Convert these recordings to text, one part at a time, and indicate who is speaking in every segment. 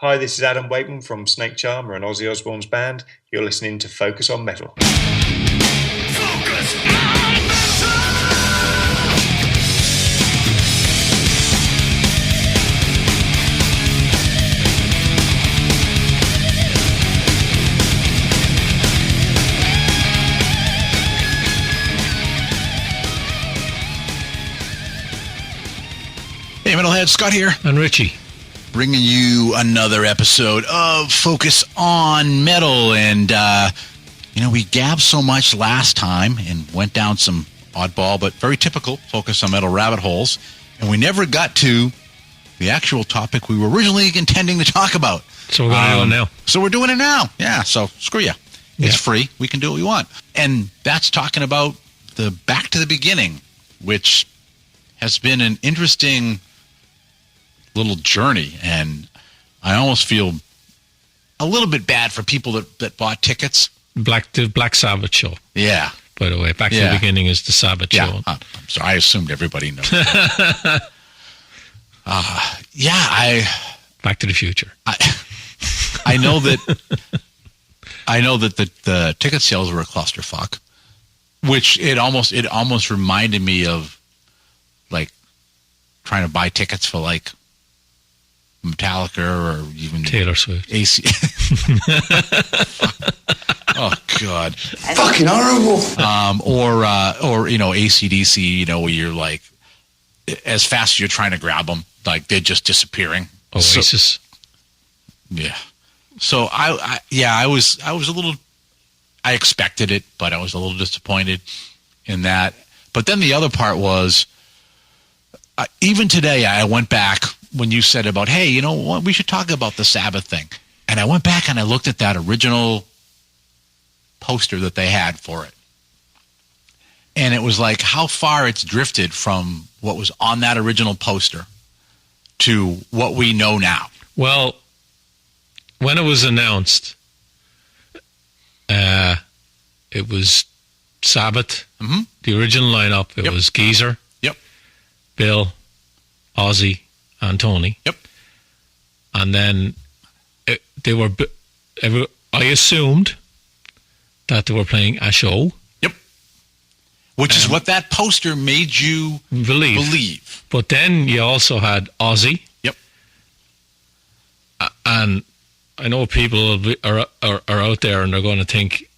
Speaker 1: Hi, this is Adam Wakeman from Snake Charmer and Ozzy Osbourne's band. You're listening to Focus on Metal.
Speaker 2: Focus on Metal!
Speaker 3: Hey, Metalhead, Scott here.
Speaker 4: And Richie.
Speaker 3: Bringing you another episode of Focus on Metal. And, we gabbed so much last time and went down some oddball, but very typical Focus on Metal rabbit holes. And we never got to the actual topic we were originally intending to talk about.
Speaker 4: So we're going to do it now.
Speaker 3: So we're doing it now. Yeah, so screw you. It's free. We can do what we want. And that's talking about the Back to the Beginning, which has been an interesting little journey, and I almost feel a little bit bad for people that bought tickets.
Speaker 4: The Black Sabbath show.
Speaker 3: Yeah.
Speaker 4: By the way, Back to the Beginning is the Sabbath show.
Speaker 3: I'm sorry, I assumed everybody knows.
Speaker 4: Back to the Future.
Speaker 3: I know that the ticket sales were a clusterfuck, which it almost reminded me of like trying to buy tickets for like Metallica or even
Speaker 4: Taylor Swift.
Speaker 3: AC. Oh God.
Speaker 2: Fucking horrible.
Speaker 3: Or AC/DC, where you're like, as fast as you're trying to grab them, like they're just disappearing.
Speaker 4: Oasis.
Speaker 3: So I was a little, I expected it, but I was a little disappointed in that. But then the other part was, even today, I went back when you said about, hey, you know what, we should talk about the Sabbath thing. And I went back and I looked at that original poster that they had for it. And it was like how far it's drifted from what was on that original poster to what we know now.
Speaker 4: Well, when it was announced, it was Sabbath, the original lineup. It was Geezer, Bill, Ozzy, and Tony. And then I assumed that they were playing a show.
Speaker 3: Which is what that poster made you believe.
Speaker 4: But then you also had Ozzy. And I know people are out there and they're going to think,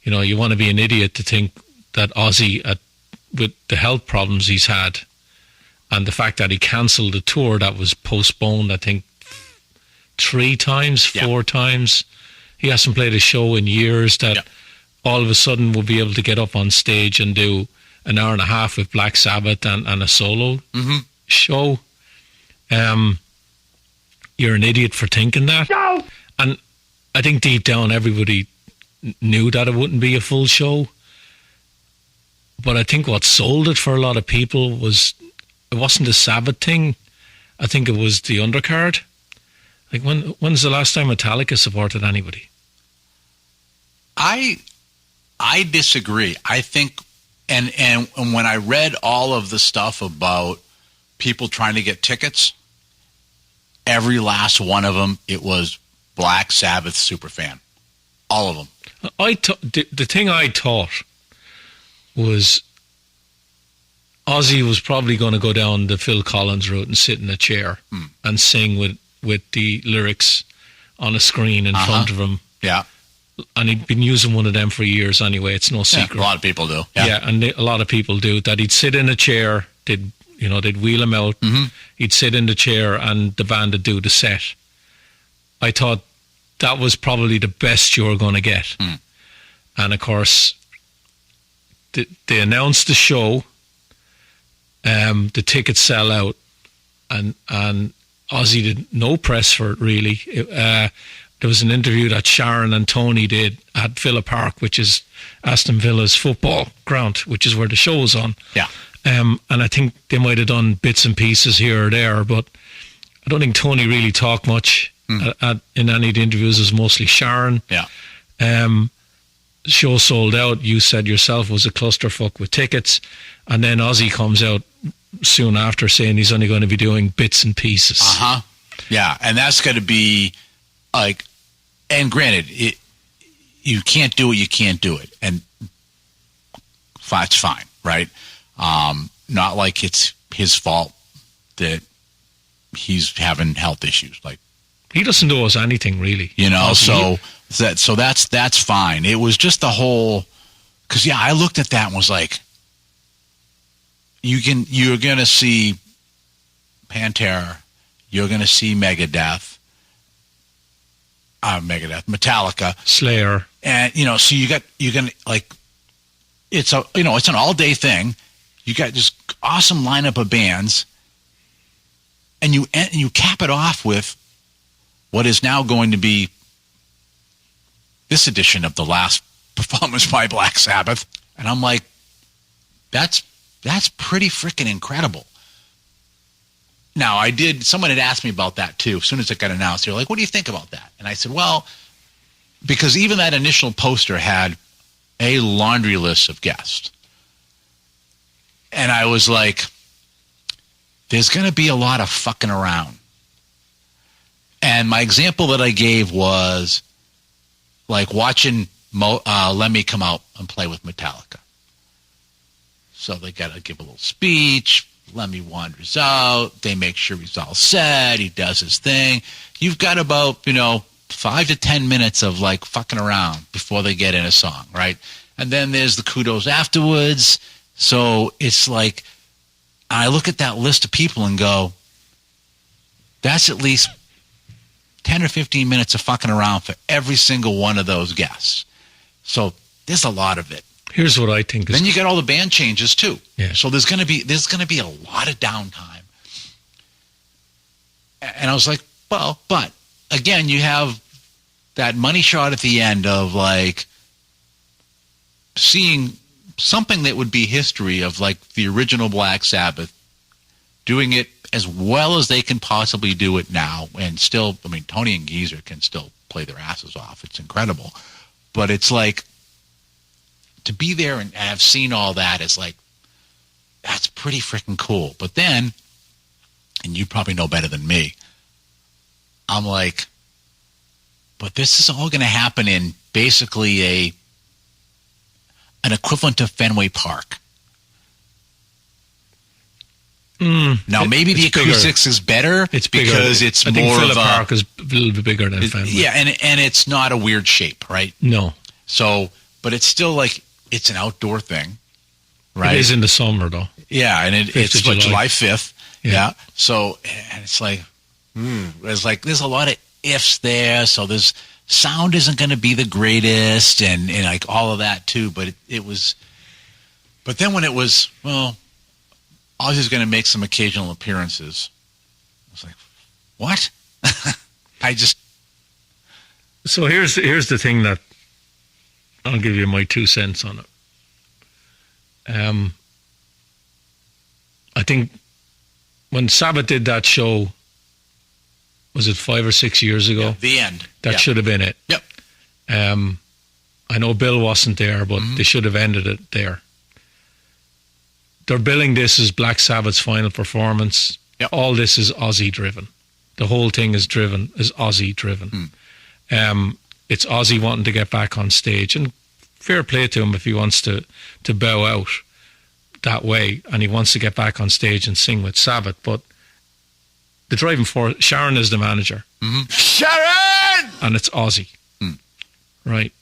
Speaker 4: you want to be an idiot to think that Ozzy, with the health problems he's had, and the fact that he cancelled the tour that was postponed, I think, 4 times. He hasn't played a show in years, that all of a sudden will be able to get up on stage and do an hour and a half with Black Sabbath and a solo show. You're an idiot for thinking that. No! And I think deep down everybody knew that it wouldn't be a full show. But I think what sold it for a lot of people was, it wasn't the Sabbath thing. I think it was the undercard. Like, when's the last time Metallica supported anybody?
Speaker 3: I disagree. I think, and when I read all of the stuff about people trying to get tickets, every last one of them, it was Black Sabbath superfan. All of them.
Speaker 4: The thing I thought was Ozzy was probably going to go down the Phil Collins route and sit in a chair and sing with the lyrics on a screen in front of him.
Speaker 3: Yeah.
Speaker 4: And he'd been using one of them for years anyway. It's no secret.
Speaker 3: A lot of people do.
Speaker 4: And a lot of people do. That he'd sit in a chair, they'd wheel him out. He'd sit in the chair and the band would do the set. I thought that was probably the best you were going to get. And of course, they announced the show. The tickets sell out, and Ozzy did no press for it really. There was an interview that Sharon and Tony did at Villa Park, which is Aston Villa's football ground, which is where the show was on. And I think they might have done bits and pieces here or there, but I don't think Tony really talked much in any of the interviews. It was mostly Sharon. Show sold out. You said yourself was a clusterfuck with tickets, and then Ozzy comes out soon after saying he's only going to be doing bits and pieces.
Speaker 3: Yeah, and that's going to be like, and granted, you can't do it, you can't do it, and it's fine, right? Not like it's his fault that he's having health issues. Like,
Speaker 4: he doesn't owe us anything, really.
Speaker 3: You know, so that's fine. It was just the whole, because I looked at that and was like, you're gonna see Pantera, you're gonna see Metallica,
Speaker 4: Slayer,
Speaker 3: and so you're gonna like, it's an all day thing. You got this awesome lineup of bands, and you cap it off with what is now going to be this edition of the last performance by Black Sabbath. And I'm like, that's pretty freaking incredible. Now, someone had asked me about that too. As soon as it got announced, they were like, what do you think about that? And I said, well, because even that initial poster had a laundry list of guests. And I was like, there's going to be a lot of fucking around. And my example that I gave was like watching Lemmy come out and play with Metallica. So they got to give a little speech. Lemmy wanders out. They make sure he's all set. He does his thing. You've got about, 5 to 10 minutes of like fucking around before they get in a song, right? And then there's the kudos afterwards. So it's like, I look at that list of people and go, that's at least 10 or 15 minutes of fucking around for every single one of those guests. So there's a lot of it.
Speaker 4: Here's what I think.
Speaker 3: Then you get all the band changes too.
Speaker 4: Yeah.
Speaker 3: So there's gonna be a lot of downtime. And I was like, well, but again, you have that money shot at the end of like seeing something that would be history of like the original Black Sabbath doing it as well as they can possibly do it now. And still, Tony and Geezer can still play their asses off. It's incredible. But it's like, to be there and have seen all that is like, that's pretty freaking cool. But then, and you probably know better than me, I'm like, but this is all going to happen in basically an equivalent of Fenway Park. Now, maybe the acoustics is better.
Speaker 4: It's
Speaker 3: because
Speaker 4: bigger.
Speaker 3: it's
Speaker 4: I think
Speaker 3: more
Speaker 4: Phillip
Speaker 3: of a
Speaker 4: Park is a little bit bigger than Fenway.
Speaker 3: Yeah, and it's not a weird shape, right?
Speaker 4: No.
Speaker 3: So, but it's still like, it's an outdoor thing, right?
Speaker 4: It is in the summer, though.
Speaker 3: Yeah, and it's July 5th.
Speaker 4: Yeah.
Speaker 3: So, and it's like, there's a lot of ifs there. So there's sound isn't going to be the greatest and like all of that too. But but then when it was, well, Ozzy's going to make some occasional appearances. I was like, what?
Speaker 4: So here's the thing that I'll give you my 2 cents on it. I think when Sabbath did that show, was it 5 or 6 years ago?
Speaker 3: Yeah, the end.
Speaker 4: That should have been it.
Speaker 3: Yep.
Speaker 4: I know Bill wasn't there, but they should have ended it there. They're billing this as Black Sabbath's final performance.
Speaker 3: Yep.
Speaker 4: All this is Ozzy driven. The whole thing is Ozzy driven. It's Ozzy wanting to get back on stage, and fair play to him if he wants to bow out that way and he wants to get back on stage and sing with Sabbath. But the driving force, Sharon is the manager.
Speaker 2: Sharon!
Speaker 4: And it's Ozzy. Right?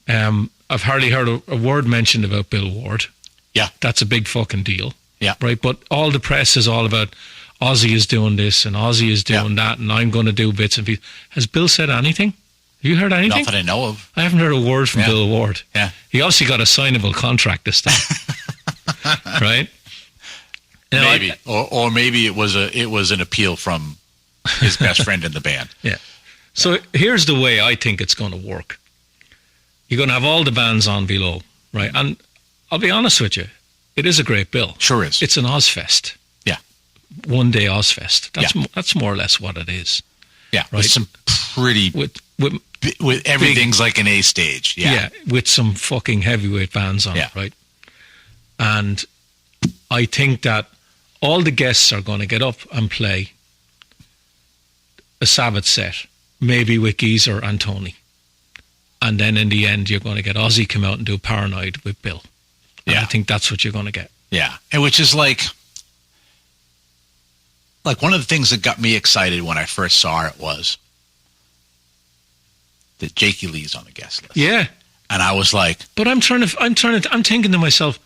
Speaker 4: I've hardly heard a word mentioned about Bill Ward.
Speaker 3: Yeah.
Speaker 4: That's a big fucking deal.
Speaker 3: Yeah.
Speaker 4: Right? But all the press is all about Ozzy is doing this and Ozzy is doing that and I'm going to do bits and pieces. Has Bill said anything? Have you heard anything?
Speaker 3: Not that I know of.
Speaker 4: I haven't heard a word from Bill Ward.
Speaker 3: Yeah.
Speaker 4: He obviously got a signable contract this time. Right? Now,
Speaker 3: Maybe. Or maybe it was an appeal from his best friend in the band.
Speaker 4: Yeah. So here's the way I think it's going to work. You're going to have all the bands on below, right? And I'll be honest with you, it is a great bill.
Speaker 3: Sure is.
Speaker 4: It's an Ozfest.
Speaker 3: Yeah.
Speaker 4: One day Ozfest. That's more or less what it is.
Speaker 3: Yeah.
Speaker 4: Right?
Speaker 3: With some pretty... With everything's like an A stage. Yeah.
Speaker 4: With some fucking heavyweight bands on it, right? And I think that all the guests are going to get up and play. a Sabbath set, maybe with Geezer and Tony. And then in the end, you're going to get Ozzy come out and do Paranoid with Bill. And I think that's what you're going to get.
Speaker 3: Yeah. And which is like one of the things that got me excited when I first saw it was that Jakey Lee's on the guest list.
Speaker 4: Yeah.
Speaker 3: And I was like,
Speaker 4: but I'm thinking to myself,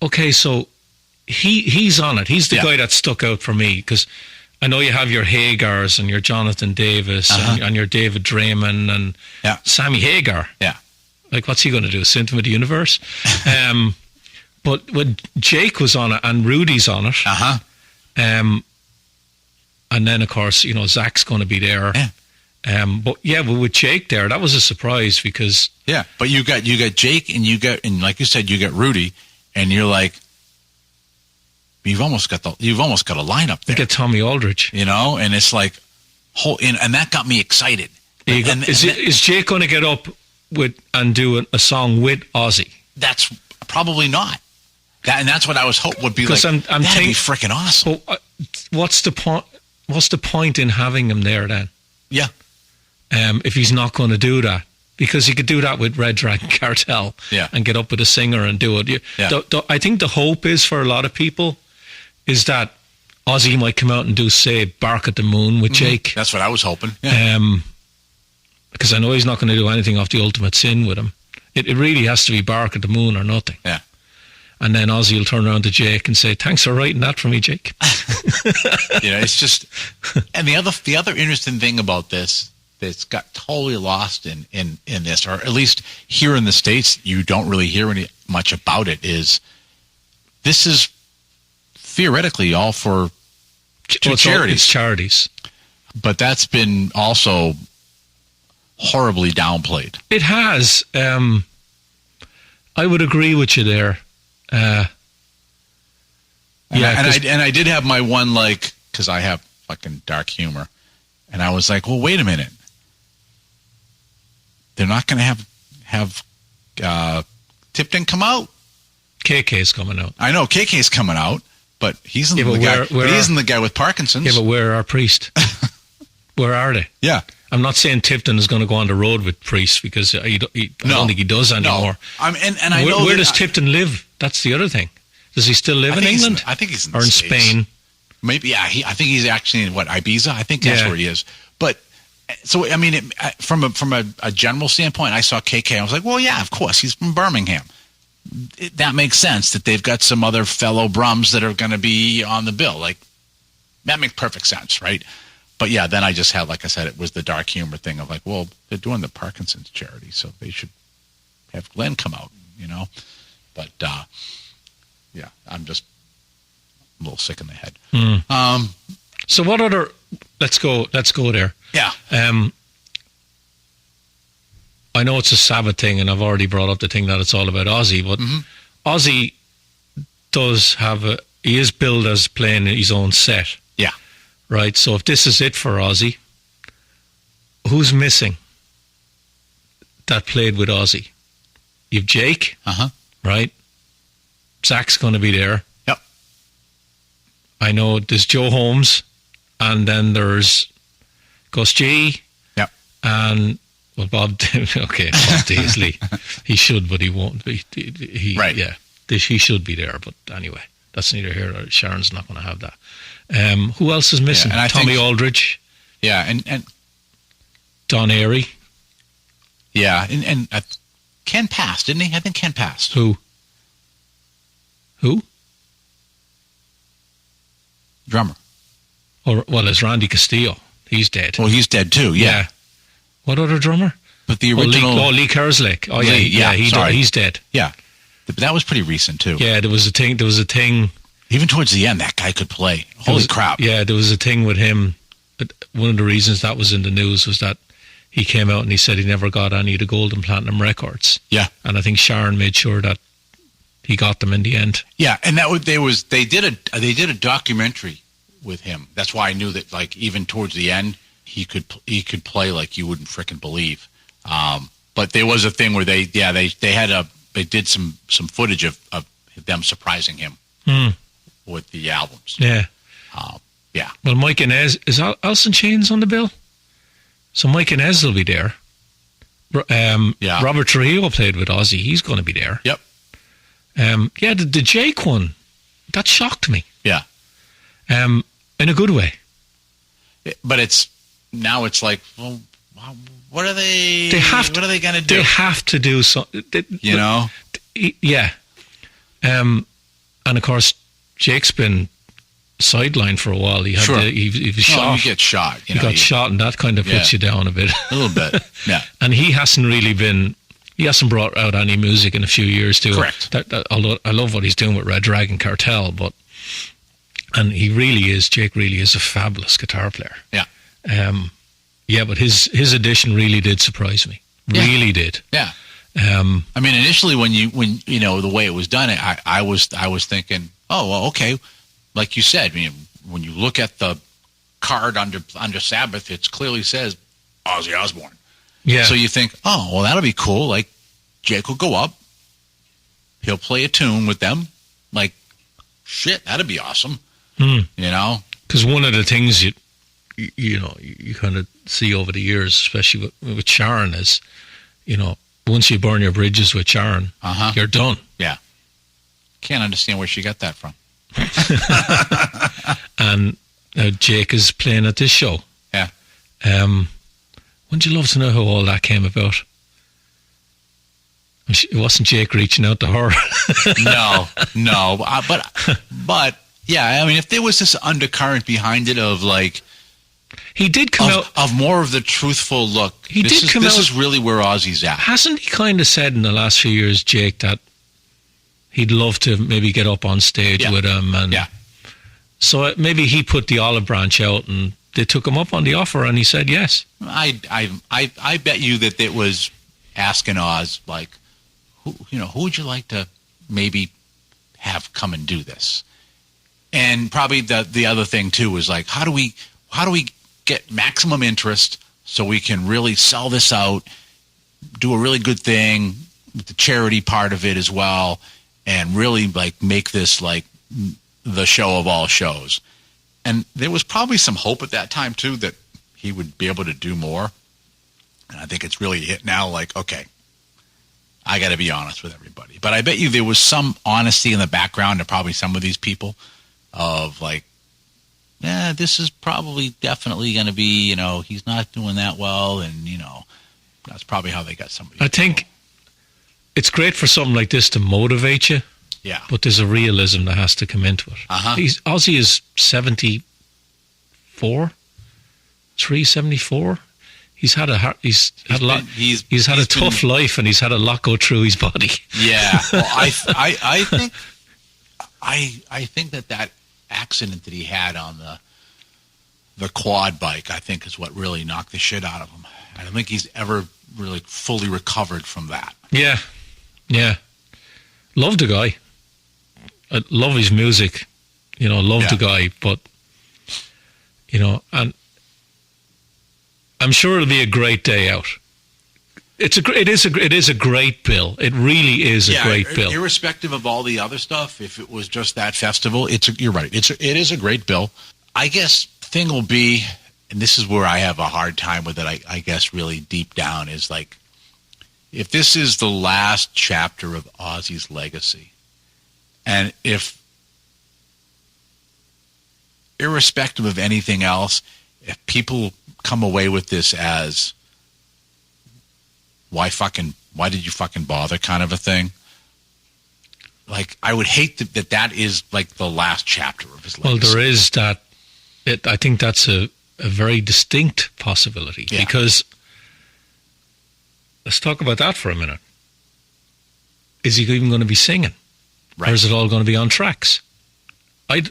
Speaker 4: okay, so he's on it. He's the guy that stuck out for me, because I know you have your Hagars and your Jonathan Davis and your David Draymond and Sammy Hagar.
Speaker 3: Yeah.
Speaker 4: Like, what's he going to do? Synth with the universe? But when Jake was on it and Rudy's on it, and then of course, you know, Zach's going to be there. Yeah. But with Jake there, that was a surprise because
Speaker 3: but you got Jake and like you said, you got Rudy, and you're like, you've almost got a lineup there.
Speaker 4: You get Tommy Aldridge,
Speaker 3: you know, and it's like and that got me excited.
Speaker 4: Is Jake going to get up and do a song with Ozzy?
Speaker 3: That's probably not. And that's what I was hoping would be like. That'd be freaking awesome.
Speaker 4: What's the point? What's the point in having him there then?
Speaker 3: Yeah.
Speaker 4: If he's not going to do that, because he could do that with Red Dragon Cartel, and get up with a singer and do it. I think the hope is for a lot of people is that Ozzy might come out and do, say, Bark at the Moon with Jake.
Speaker 3: That's what I was hoping.
Speaker 4: Because I know he's not going to do anything off the Ultimate Sin with him. It really has to be Bark at the Moon or nothing.
Speaker 3: Yeah.
Speaker 4: And then Ozzy will turn around to Jake and say, "Thanks for writing that for me, Jake."
Speaker 3: It's just, and the other interesting thing about this that's got totally lost in this, or at least here in the States, you don't really hear much about it, is this is theoretically all for charities.
Speaker 4: It's charities.
Speaker 3: But that's been also horribly downplayed.
Speaker 4: It has. I would agree with you there.
Speaker 3: And I did have my one, like, because I have fucking dark humor, and I was like, well, wait a minute, they're not going to have Tipton come out.
Speaker 4: KK's coming out.
Speaker 3: I know KK's coming out, but he's in the guy with Parkinson's.
Speaker 4: Yeah, but where are our Priest? Where are they?
Speaker 3: Yeah.
Speaker 4: I'm not saying Tipton is going to go on the road with Priest, because I don't think he does anymore.
Speaker 3: No.
Speaker 4: Where does Tipton live? That's the other thing. Does he still live in England?
Speaker 3: I think he's in
Speaker 4: or in
Speaker 3: States.
Speaker 4: Spain.
Speaker 3: Maybe, yeah. I think he's actually in Ibiza. I think that's where he is. But so I mean, from a general standpoint, I saw KK. I was like, well, yeah, of course, he's from Birmingham. That makes sense that they've got some other fellow Brums that are going to be on the bill. Like, that makes perfect sense, right? But yeah, then I just had, like I said, it was the dark humor thing of like, well, they're doing the Parkinson's charity, so they should have Glenn come out, you know. But yeah, I'm just a little sick in the head.
Speaker 4: So what other? Let's go there.
Speaker 3: Yeah.
Speaker 4: I know it's a Sabbath thing, and I've already brought up the thing that it's all about Ozzy, but Ozzy does have he is billed as playing his own set.
Speaker 3: Yeah.
Speaker 4: Right. So if this is it for Ozzy, who's missing that played with Ozzy? You've Jake. Right. Zach's going to be there.
Speaker 3: Yep.
Speaker 4: I know there's Joe Holmes, and then there's Gus G.
Speaker 3: Yep.
Speaker 4: And Bob Daisley. He should, but he won't be.
Speaker 3: Right.
Speaker 4: Yeah. He should be there, but anyway, that's neither here nor Sharon's not going to have that. Who else is missing?
Speaker 3: Yeah,
Speaker 4: Tommy Aldridge.
Speaker 3: Yeah, and
Speaker 4: Don Airy.
Speaker 3: Yeah, and Ken passed, didn't he? I think Ken passed.
Speaker 4: Who?
Speaker 3: Drummer.
Speaker 4: It's Randy Castillo. He's dead.
Speaker 3: Well, he's dead too. Yeah.
Speaker 4: What other drummer?
Speaker 3: But the original.
Speaker 4: Lee Kerslake. Oh
Speaker 3: Lee,
Speaker 4: yeah. He's dead.
Speaker 3: Yeah, but that was pretty recent too.
Speaker 4: Yeah, there was a thing.
Speaker 3: Even towards the end, that guy could play. Holy crap!
Speaker 4: Yeah, there was a thing with him. One of the reasons that was in the news was that he came out and he said he never got any of the gold and platinum records.
Speaker 3: Yeah,
Speaker 4: and I think Sharon made sure that he got them in the end.
Speaker 3: Yeah, and they did a documentary with him. That's why I knew that, like, even towards the end, he could play like you wouldn't frickin' believe. But there was a thing where they did some footage of them surprising him with the albums.
Speaker 4: Yeah.
Speaker 3: Yeah.
Speaker 4: Well, Mike Inez, is Alice in Chains on the bill? So Mike Inez will be there.
Speaker 3: Yeah.
Speaker 4: Robert Trujillo played with Ozzy. He's going to be there.
Speaker 3: Yep.
Speaker 4: The Jake one, that shocked me.
Speaker 3: Yeah.
Speaker 4: In a good way.
Speaker 3: But it's like, well, what are they? What are they going to do?
Speaker 4: They have to do something.
Speaker 3: You know?
Speaker 4: Yeah. And of course, Jake's been sidelined for a while. He had he was shot.
Speaker 3: You get shot.
Speaker 4: He got shot, and that kind of puts you down a bit.
Speaker 3: A little bit. Yeah.
Speaker 4: And he hasn't brought out any music in a few years too.
Speaker 3: Correct.
Speaker 4: Although I love what he's doing with Red Dragon Cartel, and Jake really is a fabulous guitar player.
Speaker 3: Yeah.
Speaker 4: But his addition really did surprise me. Really did.
Speaker 3: Yeah. I mean, initially when you know the way it was done, I was thinking, oh well, okay, like you said, when you look at the card under Sabbath, it clearly says Ozzy Osbourne.
Speaker 4: Yeah.
Speaker 3: So you think, oh well, that'll be cool. Like Jake will go up, he'll play a tune with them. Like shit, that'd be awesome. You know,
Speaker 4: because one of the things you kind of see over the years, especially with Sharon, is once you burn your bridges with Sharon, you're done.
Speaker 3: Yeah. Can't understand where she got that from.
Speaker 4: And now Jake is playing at this show.
Speaker 3: Yeah.
Speaker 4: Wouldn't you love to know how all that came about? It wasn't Jake reaching out to her. No. But yeah, I mean, if there was this undercurrent behind it of like, he did come out
Speaker 3: of more of the truthful look. This is really where Ozzy's at.
Speaker 4: Hasn't he kind of said in the last few years, Jake, that he'd love to maybe get up on stage with him? And so maybe he put the olive branch out, and they took him up on the offer, and he said yes.
Speaker 3: I bet you that it was asking Oz like, who would you like to maybe have come and do this? And probably the other thing too was like, how do we get maximum interest so we can really sell this out, do a really good thing with the charity part of it as well, and really like make this like the show of all shows. And there was probably some hope at that time too that he would be able to do more. And I think it's really hit now like, okay, I got to be honest with everybody. But I bet you there was some honesty in the background of probably some of these people of like, yeah, this is probably definitely going to be, he's not doing that well. And, that's probably how they got somebody.
Speaker 4: I think it's great for something like this to motivate you.
Speaker 3: Yeah.
Speaker 4: But there's a realism that has to come into it. Ozzy is 74. He's had a tough life, and he's had a lot go through his body.
Speaker 3: Yeah. Well, I think that accident that he had on the quad bike, I think, is what really knocked the shit out of him. I don't think he's ever really fully recovered from that.
Speaker 4: Yeah. Love the guy. I love his music. The guy, but and I'm sure it'll be a great day out. It is a great bill. It really is a great bill.
Speaker 3: Irrespective of all the other stuff, if it was just that festival, you're right. It is a great bill. I guess thing will be, and this is where I have a hard time with it, I guess really deep down, is like, if this is the last chapter of Ozzy's legacy, and if, irrespective of anything else, if people come away with this as, why did you fucking bother kind of a thing? Like, I would hate that is like the last chapter of his legacy.
Speaker 4: Well, there is that. I think that's a very distinct possibility, because let's talk about that for a minute. Is he even going to be singing? Right. Or is it all going to be on tracks? I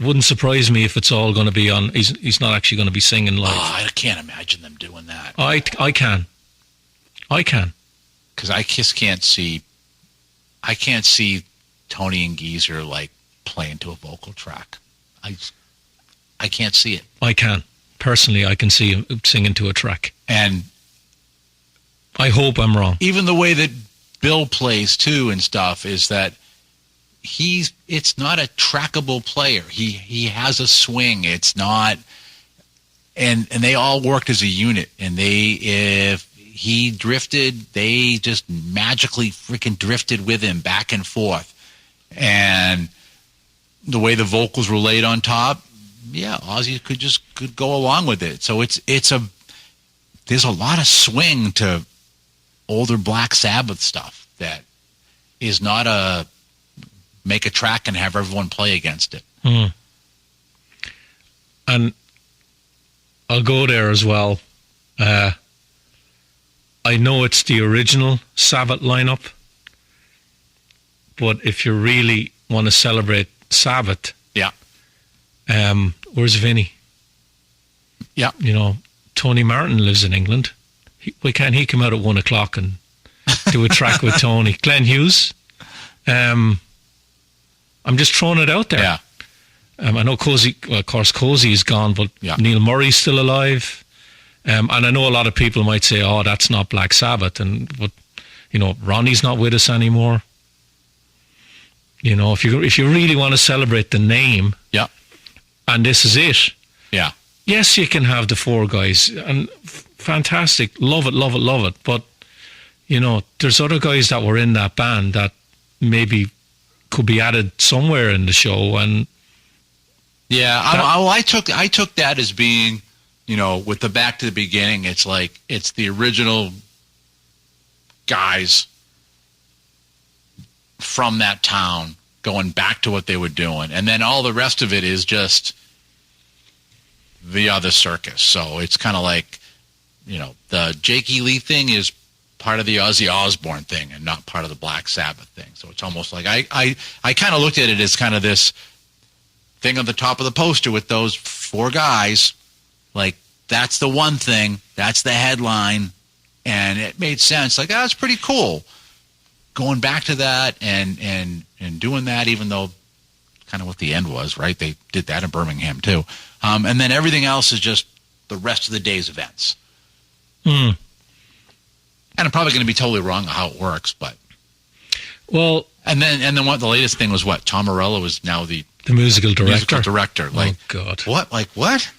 Speaker 4: wouldn't surprise me if it's all going to be on. He's not actually going to be singing live.
Speaker 3: Oh, I can't imagine them doing that.
Speaker 4: I can.
Speaker 3: Because I just can't see. I can't see Tony and Geezer like playing to a vocal track. I can't see it.
Speaker 4: I can. Personally, I can see him singing to a track.
Speaker 3: And
Speaker 4: I hope I'm wrong.
Speaker 3: Even the way that Bill plays too and stuff is that it's not a trackable player. He has a swing. It's not, and they all worked as a unit. And if he drifted, they just magically freaking drifted with him back and forth. And the way the vocals were laid on top, yeah, Ozzy could go along with it. So there's a lot of swing to older Black Sabbath stuff that is not a make a track and have everyone play against it.
Speaker 4: And I'll go there as well. I know it's the original Sabbath lineup, but if you really want to celebrate Sabbath,
Speaker 3: yeah,
Speaker 4: where's Vinny?
Speaker 3: Yeah,
Speaker 4: Tony Martin lives in England. Why can't he come out at 1 o'clock and do a track with Tony? Glenn Hughes. I'm just throwing it out there.
Speaker 3: Yeah.
Speaker 4: I know Cozy, well, of course, Cozy is gone, but
Speaker 3: yeah.
Speaker 4: Neil Murray's still alive. And I know a lot of people might say, "Oh, that's not Black Sabbath," but Ronnie's not with us anymore. If you really want to celebrate the name,
Speaker 3: yeah,
Speaker 4: and this is it,
Speaker 3: yeah.
Speaker 4: Yes, you can have the four guys, and fantastic, love it. But there's other guys that were in that band that maybe could be added somewhere in the show, and
Speaker 3: yeah, I took that as being, with the back to the beginning, it's like it's the original guys from that town going back to what they were doing, and then all the rest of it is just the other circus. So it's kind of like, the Jake E. Lee thing is part of the Ozzy Osbourne thing and not part of the Black Sabbath thing. So it's almost like I kind of looked at it as kind of this thing on the top of the poster with those four guys. Like, that's the one thing, that's the headline, and it made sense. Like, that's pretty cool. Going back to that and doing that, even though kind of what the end was, right? They did that in Birmingham too. And then everything else is just the rest of the day's events. And I'm probably going to be totally wrong on how it works, but
Speaker 4: well,
Speaker 3: and then what the latest thing was, what Tom Morello was now the
Speaker 4: musical director.
Speaker 3: Like,
Speaker 4: oh God,
Speaker 3: what? Like what?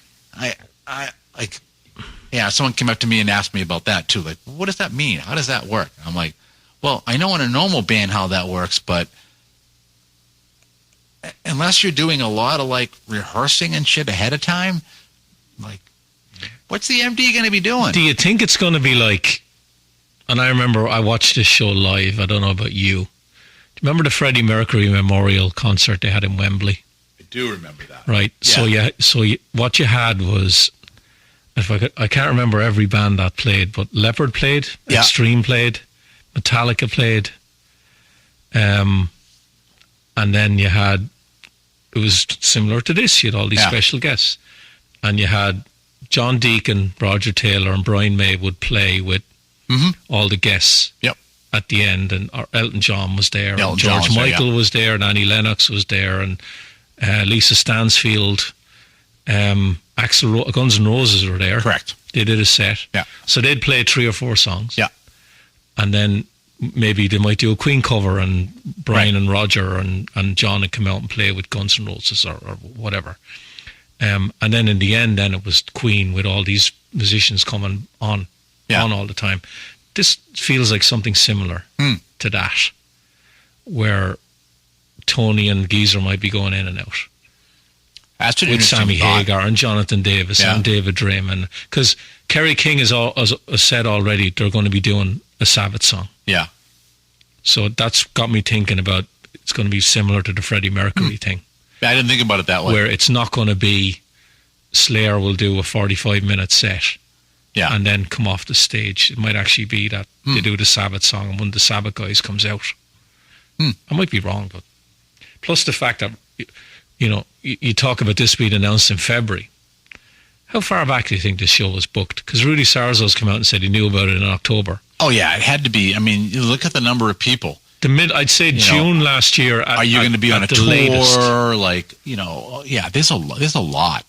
Speaker 3: Yeah. Someone came up to me and asked me about that too. Like, what does that mean? How does that work? I'm like, well, I know in a normal band how that works, but unless you're doing a lot of like rehearsing and shit ahead of time, like, what's the MD going to be doing?
Speaker 4: Do you think it's going to be like? And I remember I watched this show live. I don't know about you. Do you remember the Freddie Mercury Memorial concert they had in Wembley?
Speaker 3: I do remember that.
Speaker 4: Right.
Speaker 3: Yeah.
Speaker 4: What you had was, I can't remember every band that played, but Leopard played,
Speaker 3: yeah.
Speaker 4: Extreme played, Metallica played, and then you had, it was similar to this. You had all these special guests, and you had John Deacon, Roger Taylor, and Brian May would play with all the guests.
Speaker 3: Yep.
Speaker 4: At the end, and Elton John was there, and
Speaker 3: John
Speaker 4: George
Speaker 3: was there,
Speaker 4: Michael was there, and Annie Lennox was there, and Lisa Stansfield, Guns N' Roses were there.
Speaker 3: Correct.
Speaker 4: They did a set.
Speaker 3: Yeah.
Speaker 4: So they'd play 3 or 4 songs.
Speaker 3: Yeah.
Speaker 4: And then maybe they might do a Queen cover, and Brian and Roger and John would come out and play with Guns N' Roses or whatever. And then in the end, then it was Queen with all these musicians coming on all the time. This feels like something similar to that, where Tony and Geezer might be going in and out.
Speaker 3: That's an
Speaker 4: with Sammy
Speaker 3: thought.
Speaker 4: Hagar and Jonathan Davis and David Draymond. Because Kerry King has said already they're going to be doing a Sabbath song.
Speaker 3: Yeah.
Speaker 4: So that's got me thinking about it's going to be similar to the Freddie Mercury thing.
Speaker 3: I didn't think about it that way.
Speaker 4: Where it's not going to be Slayer will do a 45-minute set.
Speaker 3: Yeah.
Speaker 4: And then come off the stage. It might actually be that they do the Sabbath song and one of the Sabbath guys comes out. I might be wrong, but plus the fact that, you talk about this being announced in February. How far back do you think this show was booked? Because Rudy Sarzo's come out and said he knew about it in October.
Speaker 3: Oh, yeah, it had to be. I mean, you look at the number of people.
Speaker 4: I'd say June last year.
Speaker 3: Are you going to be on a tour?
Speaker 4: Latest.
Speaker 3: Like, there's a lot.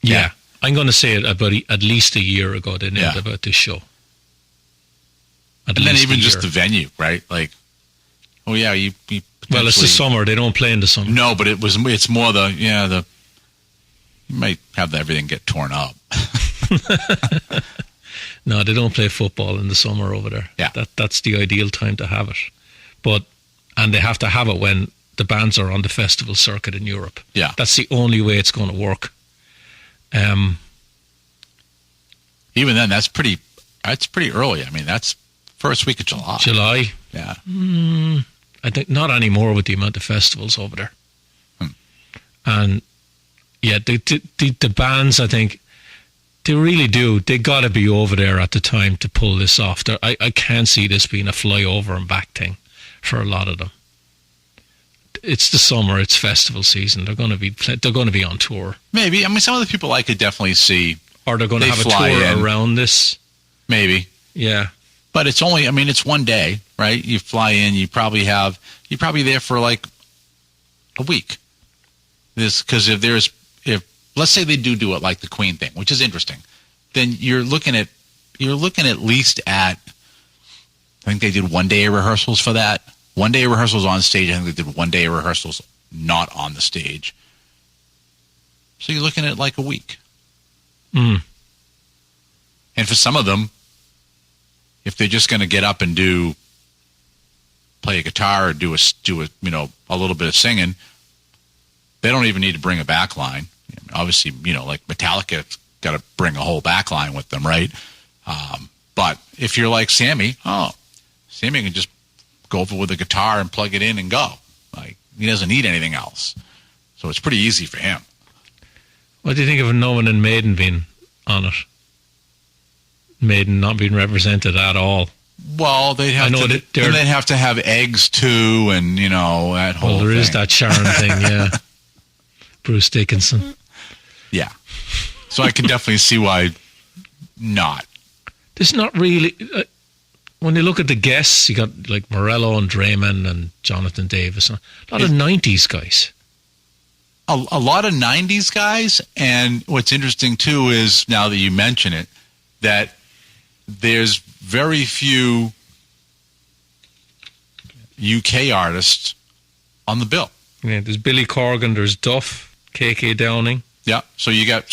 Speaker 4: Yeah. I'm going to say it about at least a year ago they knew about this show. And
Speaker 3: then even just the venue, right? Like, oh yeah, you
Speaker 4: Well, it's the summer. They don't play in the summer.
Speaker 3: No, but it's more you might have everything get torn up.
Speaker 4: No, they don't play football in the summer over there.
Speaker 3: Yeah.
Speaker 4: That's the ideal time to have it. And they have to have it when the bands are on the festival circuit in Europe.
Speaker 3: Yeah.
Speaker 4: That's the only way it's going to work.
Speaker 3: Even then, that's pretty early. I mean, that's first week of July.
Speaker 4: July.
Speaker 3: Yeah.
Speaker 4: I think not anymore with the amount of festivals over there. And yeah, the bands, I think, they really do. They got to be over there at the time to pull this off. I can't see this being a flyover and back thing for a lot of them. It's the summer. It's festival season. They're going to be on tour.
Speaker 3: Maybe. I mean, some of the people I could definitely see.
Speaker 4: Or they're going to have a tour around this.
Speaker 3: Maybe.
Speaker 4: Yeah.
Speaker 3: But it's only. I mean, it's one day, right? You fly in. You're probably there for like a week. Because if let's say they do it like the Queen thing, which is interesting, then you're looking at least at, I think they did 1 day of rehearsals for that. 1 day of rehearsals on stage. I think they did 1 day of rehearsals not on the stage. So you're looking at like a week.
Speaker 4: Mm.
Speaker 3: And for some of them, if they're just going to get up and play a guitar or do a little bit of singing, they don't even need to bring a back line. Obviously, like Metallica's got to bring a whole back line with them, right? But if you're like Sammy can just go over with a guitar and plug it in and go. Like, he doesn't need anything else. So it's pretty easy for him.
Speaker 4: What do you think of No One and Maiden being on it? Maiden not being represented at all.
Speaker 3: Well, they'd have to have eggs too, and that whole. Well,
Speaker 4: there
Speaker 3: thing.
Speaker 4: Is that Sharon thing, yeah. Bruce Dickinson.
Speaker 3: Yeah. So I can definitely see why not.
Speaker 4: There's not really. When you look at the guests, you got like Morello and Drayman and Jonathan Davis. A lot of 90s guys.
Speaker 3: A lot of 90s guys. And what's interesting too is, now that you mention it, that there's very few UK artists on the bill.
Speaker 4: Yeah, there's Billy Corgan, there's Duff, KK Downing.
Speaker 3: Yeah, so you got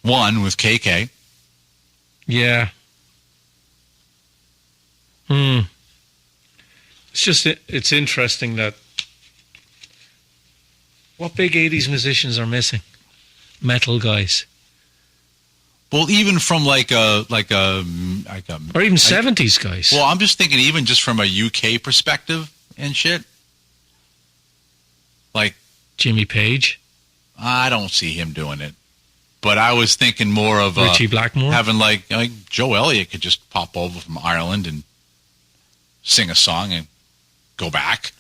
Speaker 3: one with KK.
Speaker 4: Yeah. It's interesting that what big 80s musicians are missing? Metal guys.
Speaker 3: Well, even from or even
Speaker 4: 70s guys.
Speaker 3: Well, I'm just thinking, even just from a UK perspective and shit. Like
Speaker 4: Jimmy Page.
Speaker 3: I don't see him doing it, but I was thinking more of
Speaker 4: Richie Blackmore,
Speaker 3: having like Joe Elliott could just pop over from Ireland and sing a song and go back.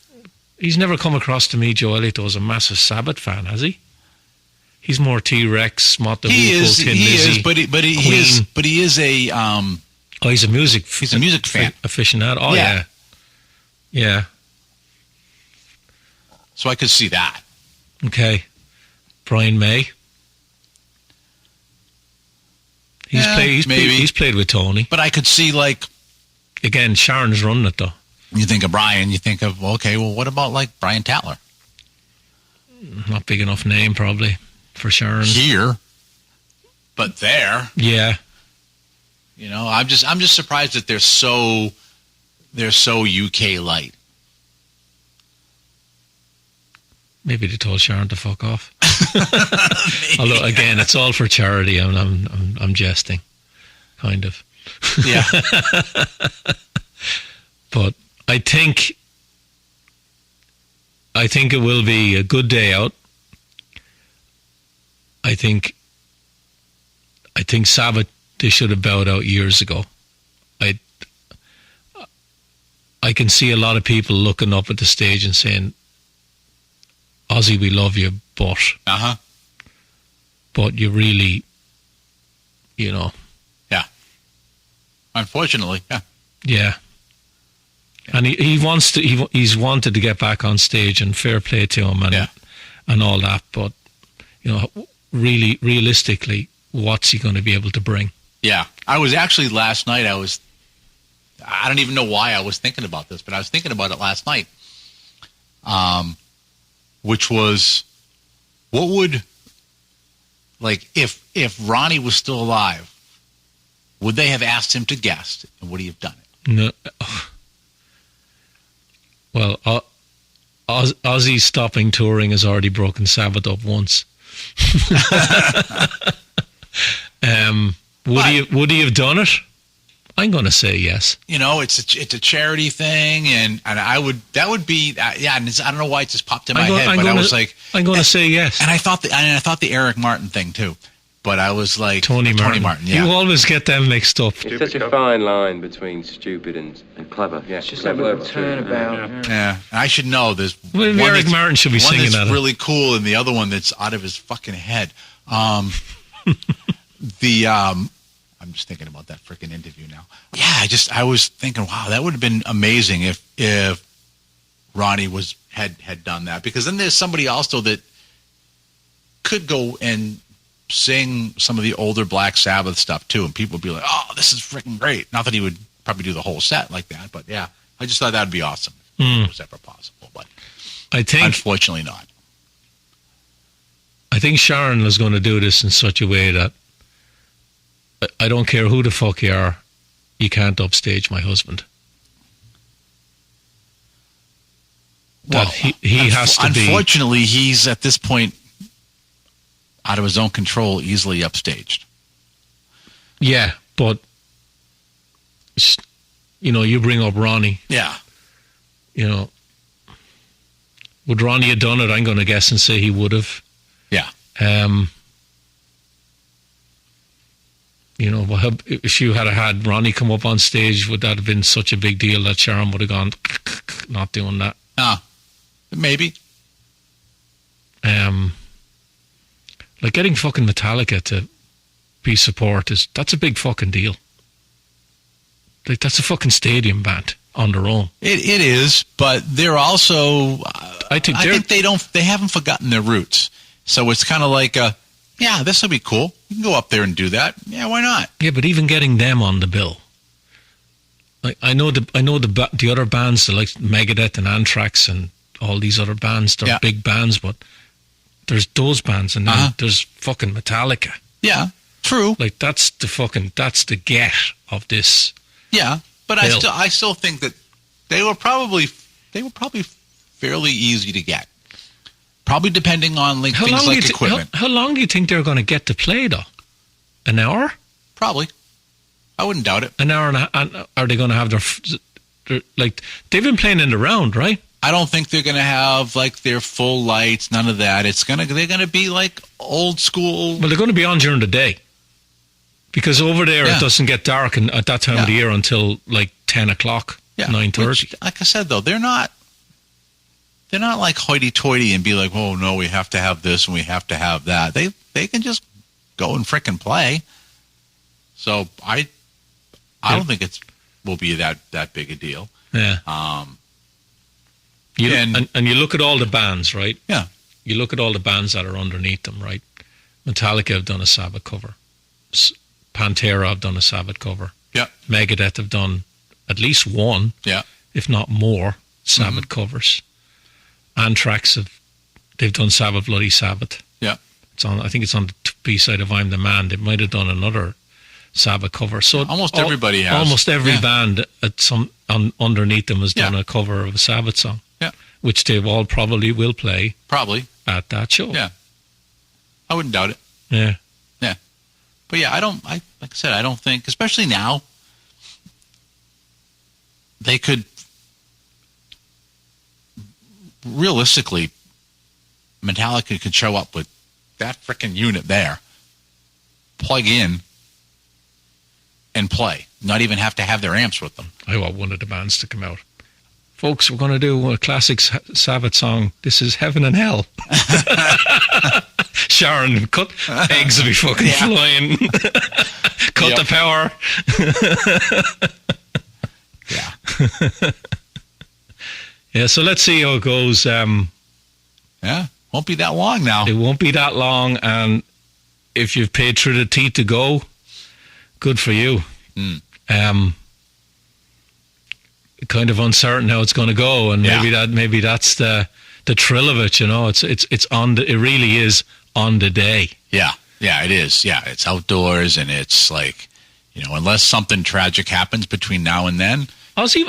Speaker 4: He's never come across to me, Joe Elliott, as a massive Sabbath fan, has he? He's more T-Rex, Mott the Hoople, Tin Lizzy,
Speaker 3: but he is a.
Speaker 4: He's a music.
Speaker 3: He's a music fan,
Speaker 4: aficionado. Oh yeah.
Speaker 3: So I could see that.
Speaker 4: Okay, Brian May. He's played with Tony,
Speaker 3: but I could see
Speaker 4: again. Sharon's running it though.
Speaker 3: You think of Brian, you think of what about like Brian Tatler?
Speaker 4: Not big enough name probably for Sharon
Speaker 3: here, but there.
Speaker 4: Yeah.
Speaker 3: I'm just surprised that they're so UK light.
Speaker 4: Maybe they told Sharon to fuck off. Although again, it's all for charity. I'm jesting, kind of.
Speaker 3: Yeah.
Speaker 4: But I think it will be a good day out. I think Sabbath, they should have bowed out years ago. I can see a lot of people looking up at the stage and saying, Ozzy, we love you, but you really,
Speaker 3: Yeah. Unfortunately, yeah.
Speaker 4: Yeah. And he wants to. He's wanted to get back on stage, and fair play to him, and all that. But really, realistically, what's he going to be able to bring?
Speaker 3: Yeah, I was actually last night. I I don't even know why I was thinking about this, but I was thinking about it last night. Which was, what would, like, if Ronnie was still alive, would they have asked him to guest, and would he have done it?
Speaker 4: No. Well, Ozzy stopping touring has already broken Sabbath up once. Would he have done it? I'm going to say yes.
Speaker 3: You know, it's a charity thing, and that would be yeah. And I don't know why it just popped in my head, but I was like,
Speaker 4: I'm going to say yes.
Speaker 3: And I thought the Eric Martin thing too, but I was like
Speaker 4: Tony Martin.
Speaker 3: Yeah.
Speaker 4: You always get them mixed up.
Speaker 5: It's such a fine line between stupid and clever. Yeah,
Speaker 6: It's just like a little turnabout.
Speaker 3: Yeah, I should know. There's
Speaker 4: Well,
Speaker 3: one
Speaker 4: Eric Martin should be
Speaker 3: one
Speaker 4: singing
Speaker 3: that's
Speaker 4: that.
Speaker 3: really cool, and the other one that's out of his fucking head. I'm just thinking about that freaking interview now. Yeah, I was thinking, wow, that would have been amazing if Ronnie had done that, because then there's somebody also that could go and sing some of the older Black Sabbath stuff too, and people would be like, oh, this is freaking great. Not that he would probably do the whole set like that, but yeah, I just thought that would be awesome if it was ever possible, but
Speaker 4: I think,
Speaker 3: unfortunately not.
Speaker 4: I think Sharon is going to do this in such a way that I don't care who the fuck you are, you can't upstage my husband.
Speaker 3: Well,
Speaker 4: That he has to be.
Speaker 3: Unfortunately, he's at this point out of his own control, easily upstaged.
Speaker 4: Yeah, but you know, you bring up Ronnie.
Speaker 3: Yeah.
Speaker 4: You know, would Ronnie have done it? I'm going to guess and say he would have.
Speaker 3: Yeah.
Speaker 4: You know, if you had Ronnie come up on stage, would that have been such a big deal that Sharon would have gone, not doing that?
Speaker 3: Maybe.
Speaker 4: Like getting fucking Metallica to be support that's a big fucking deal. Like that's a fucking stadium band on their own.
Speaker 3: It is, but they're also. I think they haven't forgotten their roots. So it's kind of like yeah, this will be cool. You can go up there and do that. Yeah, why not?
Speaker 4: Yeah, but even getting them on the bill. Like I know the other bands, like Megadeth and Anthrax and all these other bands, they're big bands, but there's those bands and then there's fucking Metallica.
Speaker 3: Yeah, true.
Speaker 4: Like that's the get of this.
Speaker 3: Yeah, but
Speaker 4: bill.
Speaker 3: I still think that they were probably fairly easy to get. Probably depending on like things like equipment.
Speaker 4: How long do you think they're going to get to play though? An hour?
Speaker 3: Probably. I wouldn't doubt it.
Speaker 4: An hour and are they going to have their like they've been playing in the round, right?
Speaker 3: I don't think they're going to have like their full lights, none of that. They're going to be like old school.
Speaker 4: Well, they're going to be on during the day. Because over there it doesn't get dark at that time of the year until like 10 o'clock, 9:30.
Speaker 3: Like I said though, they're not like hoity-toity and be like, oh no, we have to have this and we have to have that. They can just go and frickin' play. So I don't think will be that big a deal.
Speaker 4: Yeah. And you look at all the bands, right?
Speaker 3: Yeah.
Speaker 4: You look at all the bands that are underneath them, right? Metallica have done a Sabbath cover. Pantera have done a Sabbath cover.
Speaker 3: Yeah.
Speaker 4: Megadeth have done at least one, if not more, Sabbath covers. Anthrax they've done Sabbath Bloody Sabbath.
Speaker 3: Yeah.
Speaker 4: I think it's on the B-side of I'm the Man. They might have done another Sabbath cover. So
Speaker 3: everybody has.
Speaker 4: Almost every band underneath them has done a cover of a Sabbath song.
Speaker 3: Yeah.
Speaker 4: Which they all probably will play.
Speaker 3: Probably.
Speaker 4: At that show.
Speaker 3: Yeah. I wouldn't doubt it.
Speaker 4: Yeah.
Speaker 3: Yeah. But yeah, like I said, I don't think, especially now, they could realistically, Metallica could show up with that frickin' unit there, plug in, and play. Not even have to have their amps with them.
Speaker 4: I want one of the bands to come out. Folks, we're going to do a classic Sabbath song. This is Heaven and Hell. Sharon, cut eggs will be fucking flying. Cut the power. Yeah, so let's see how it goes.
Speaker 3: Won't be that long now.
Speaker 4: It won't be that long, and if you've paid through the teeth to go, good for you. kind of uncertain how it's going to go, and maybe that's the thrill of it. It's on the. It really is on the day.
Speaker 3: Yeah, it is. Yeah, it's outdoors, and it's like, unless something tragic happens between now and then.
Speaker 4: Ozzy,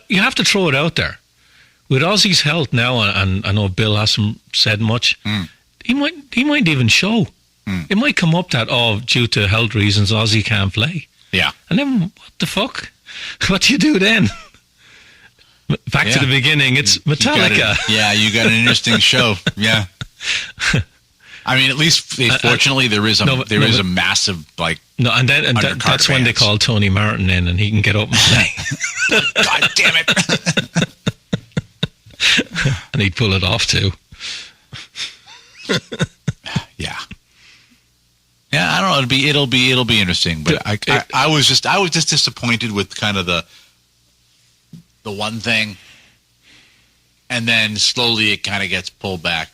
Speaker 4: you have to throw it out there. With Ozzy's health now, and I know Bill hasn't said much, he might even show. It might come up that, due to health reasons, Ozzy can't play.
Speaker 3: Yeah.
Speaker 4: And then what the fuck? What do you do then? Back to the beginning, it's Metallica.
Speaker 3: You got an interesting show. Yeah. I mean, at least fortunately there is a massive
Speaker 4: and that's when they call Tony Martin in, and he can get up and play.
Speaker 3: God damn it!
Speaker 4: And he'd pull it off too.
Speaker 3: Yeah, I don't know. It'll be interesting. But I was just disappointed with kind of the one thing. And then slowly it kind of gets pulled back,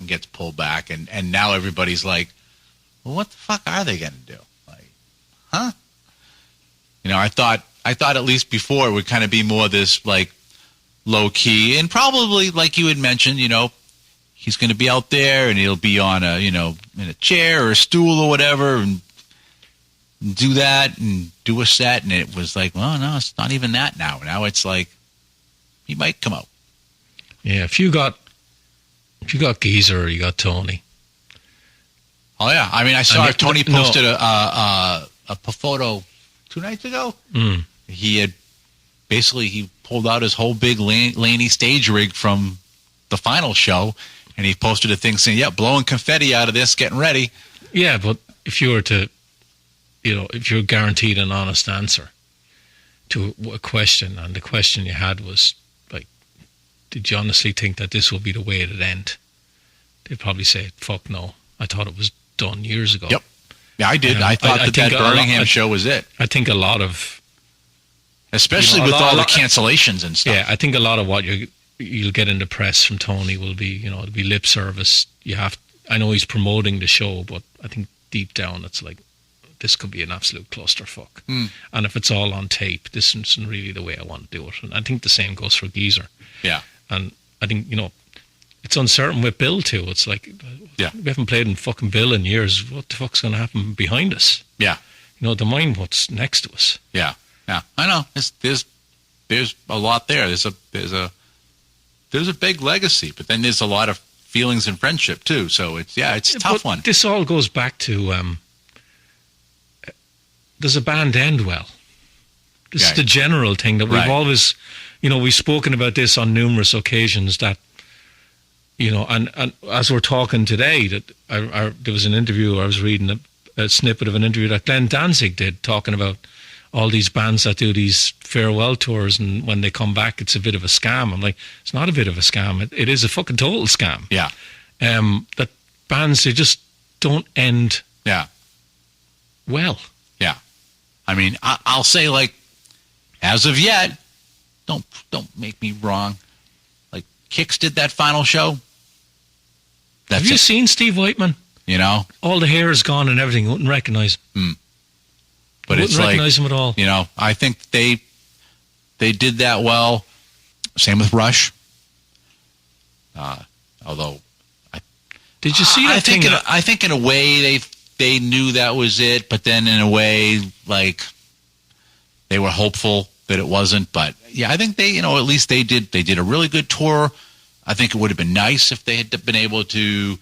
Speaker 3: and now everybody's like, well, what the fuck are they going to do? Like, huh? I thought at least before it would kind of be more this like low key, and probably like you had mentioned, he's going to be out there and he'll be on in a chair or a stool or whatever, and do that and do a set. And it was like, well, no, it's not even that now. Now it's like he might come out.
Speaker 4: Yeah, if you got Geezer or you got Tony.
Speaker 3: Oh yeah, I mean, I saw Tony posted a photo 2 nights ago. He had he pulled out his whole big Laney stage rig from the final show, and he posted a thing saying, "Yeah, blowing confetti out of this, getting ready."
Speaker 4: Yeah, but if you were to, if you're guaranteed an honest answer to a question, and the question you had was, did you honestly think that this will be the way it'd end? They'd probably say, fuck no. I thought it was done years ago.
Speaker 3: Yep. Yeah, I did. I thought that Birmingham show was it.
Speaker 4: I think a lot of...
Speaker 3: Especially with all the cancellations and stuff.
Speaker 4: Yeah, I think a lot of what you'll get in the press from Tony will be, it'll be lip service. I know he's promoting the show, but I think deep down it's like, this could be an absolute clusterfuck. And if it's all on tape, this isn't really the way I want to do it. And I think the same goes for Geezer.
Speaker 3: Yeah.
Speaker 4: And I think, it's uncertain with Bill too. It's like, we haven't played in fucking Bill in years. What the fuck's going to happen behind us?
Speaker 3: Yeah.
Speaker 4: To mind what's next to us.
Speaker 3: Yeah. Yeah. I know. There's a lot there. There's a big legacy, but then there's a lot of feelings and friendship too. So it's a tough one.
Speaker 4: This all goes back to, does a band end well? This is the general thing that we've always, we've spoken about this on numerous occasions that, and as we're talking today, that there was an interview, I was reading a snippet of an interview that Glenn Danzig did, talking about all these bands that do these farewell tours, and when they come back, it's a bit of a scam. I'm like, it's not a bit of a scam. It is a fucking total scam.
Speaker 3: Yeah.
Speaker 4: That bands, they just don't end well.
Speaker 3: Yeah. I mean, I'll say, like, as of yet, don't make me wrong. Like, Kix did that final show.
Speaker 4: Have you seen Steve Whiteman? All the hair is gone and everything. You wouldn't recognize him.
Speaker 3: But it's like,
Speaker 4: recognize him at all.
Speaker 3: I think they did that well. Same with Rush. Although,
Speaker 4: did you see that thing?
Speaker 3: I think in a way they knew that was it, but then in a way, like, they were hopeful that it wasn't. But yeah, I think they, at least they did a really good tour. I think it would have been nice if they had been able to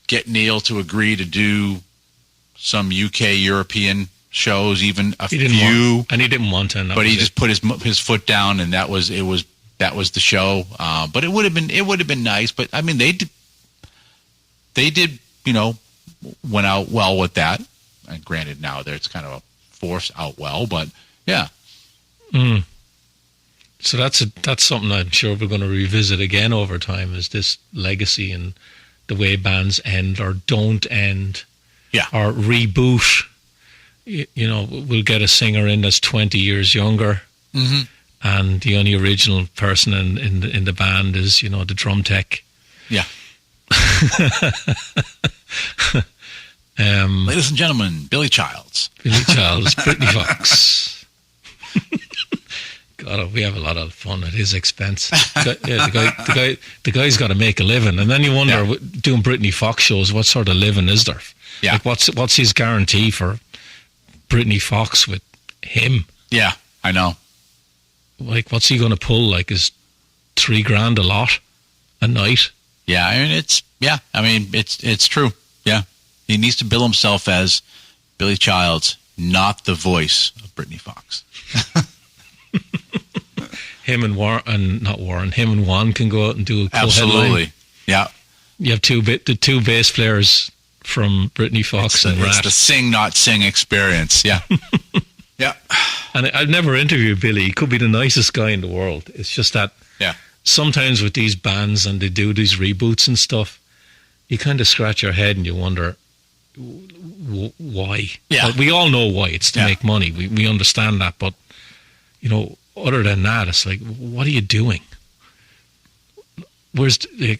Speaker 3: get Neil to agree to do some UK European shows, even a few.
Speaker 4: And he didn't want to.
Speaker 3: But he just put his foot down, and that was the show. But it would have been nice. But I mean, they did went out well with that. And granted, now it's kind of a forced out well, but yeah.
Speaker 4: So that's something I'm sure we're going to revisit again over time, is this legacy and the way bands end or don't end, or reboot. We'll get a singer in that's 20 years younger, and the only original person in the band is the drum tech.
Speaker 3: Yeah. Ladies and gentlemen, Billy Childs,
Speaker 4: Britney Fox. God, have a lot of fun at his expense. The guy's got to make a living, and then you wonder, doing Brittany Fox shows, what sort of living is there?
Speaker 3: Yeah.
Speaker 4: Like, what's his guarantee for Brittany Fox with him?
Speaker 3: Yeah, I know.
Speaker 4: Like, what's he going to pull? Like, is $3,000 a lot a night?
Speaker 3: Yeah, I mean, it's true. Yeah, he needs to bill himself as Billy Childs, not the voice of Brittany Fox.
Speaker 4: Him and Juan can go out and do a co-headline.
Speaker 3: Absolutely. Yeah.
Speaker 4: You have the two bass players from Brittany Fox and Rat.
Speaker 3: It's the sing not sing experience. Yeah. Yeah.
Speaker 4: And I've never interviewed Billy. He could be the nicest guy in the world. It's just that sometimes with these bands and they do these reboots and stuff, you kind of scratch your head and you wonder why.
Speaker 3: Yeah.
Speaker 4: Like, we all know why. It's to make money. We understand that. But, you know, other than that, it's like, what are you doing? What's the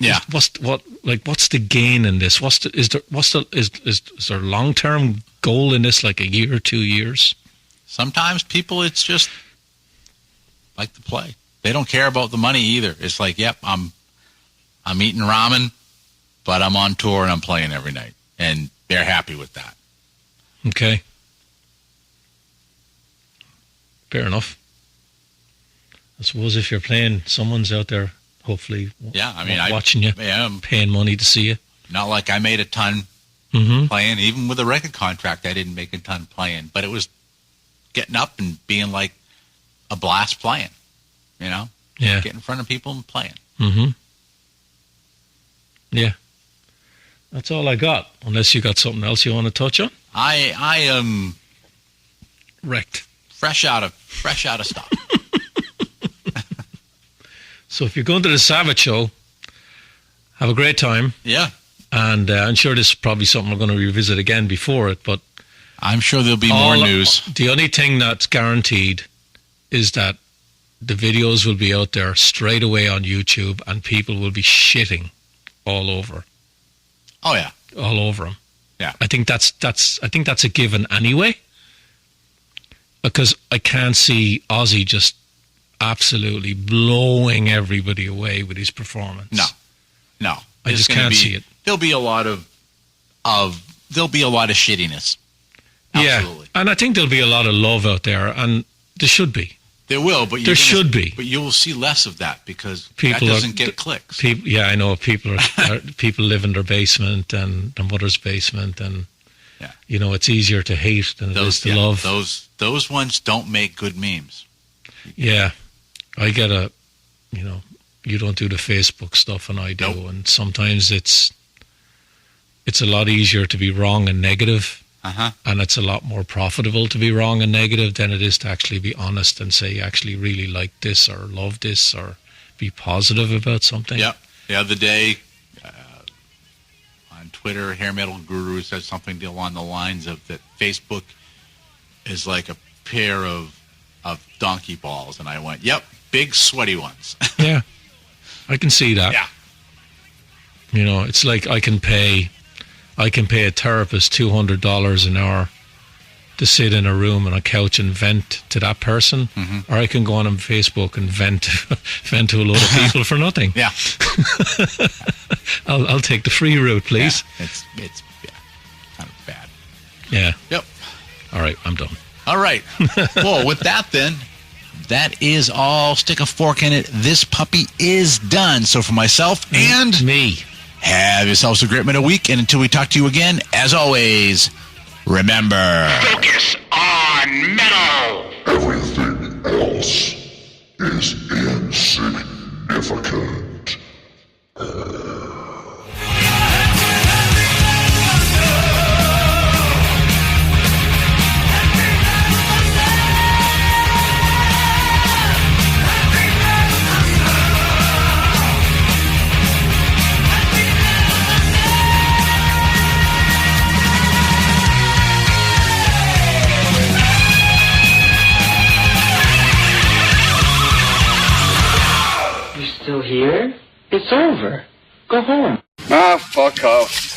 Speaker 4: gain in this? Is there long-term goal in this, like a year or 2 years?
Speaker 3: Sometimes people, it's just like to play. They don't care about the money either. It's like, yep, I'm eating ramen, but I'm on tour and I'm playing every night, and they're happy with that.
Speaker 4: Okay, fair enough. I suppose if you're playing, someone's out there, hopefully, watching you, paying money to see you.
Speaker 3: Not like I made a ton playing. Even with a record contract, I didn't make a ton playing, but it was getting up and being like a blast playing, you know?
Speaker 4: Yeah.
Speaker 3: Get in front of people and playing.
Speaker 4: Mm-hmm. Yeah. That's all I got, unless you got something else you want to touch on.
Speaker 3: I am
Speaker 4: wrecked.
Speaker 3: Fresh out of stuff.
Speaker 4: So if you're going to the Sabbath show, have a great time.
Speaker 3: Yeah.
Speaker 4: And I'm sure this is probably something we're going to revisit again before it, but
Speaker 3: I'm sure there'll be more news.
Speaker 4: The only thing that's guaranteed is that the videos will be out there straight away on YouTube, and people will be shitting all over.
Speaker 3: Oh yeah,
Speaker 4: all over them.
Speaker 3: Yeah,
Speaker 4: I think that's a given anyway, because I can't see Ozzy just absolutely blowing everybody away with his performance.
Speaker 3: No,
Speaker 4: I just can't see it.
Speaker 3: There'll be a lot of shittiness. Absolutely.
Speaker 4: Yeah, and I think there'll be a lot of love out there, and there should be.
Speaker 3: There will, but
Speaker 4: should be.
Speaker 3: But you will see less of that because
Speaker 4: people
Speaker 3: that doesn't get clicks.
Speaker 4: Yeah, I know. People people live in their basement and their mother's basement, and you know, it's easier to hate than it is to love.
Speaker 3: Those ones don't make good memes.
Speaker 4: Yeah, I get you don't do the Facebook stuff, and I do, and sometimes it's a lot easier to be wrong and negative. And it's a lot more profitable to be wrong and negative than it is to actually be honest and say you actually really like this or love this or be positive about something.
Speaker 3: Yeah. The other day on Twitter, Hair Metal Guru said something along the lines of that Facebook is like a pair of donkey balls. And I went, yep, big sweaty ones.
Speaker 4: Yeah, I can see that.
Speaker 3: Yeah.
Speaker 4: You know, it's like I can pay a therapist $200 an hour to sit in a room on a couch and vent to that person, or I can go on Facebook and vent to a load of people for nothing.
Speaker 3: Yeah,
Speaker 4: I'll take the free route, please.
Speaker 3: Yeah, it's kind of bad.
Speaker 4: Yeah.
Speaker 3: Yep.
Speaker 4: All right, I'm done.
Speaker 3: All right. Well, with that then, that is all. Stick a fork in it. This puppy is done. So for myself and
Speaker 4: me.
Speaker 3: Have yourselves a great week, and until we talk to you again, as always, remember...
Speaker 2: Focus on metal!
Speaker 7: Everything else is insignificant.
Speaker 6: Still here? It's over. Go home.
Speaker 2: Ah, fuck off.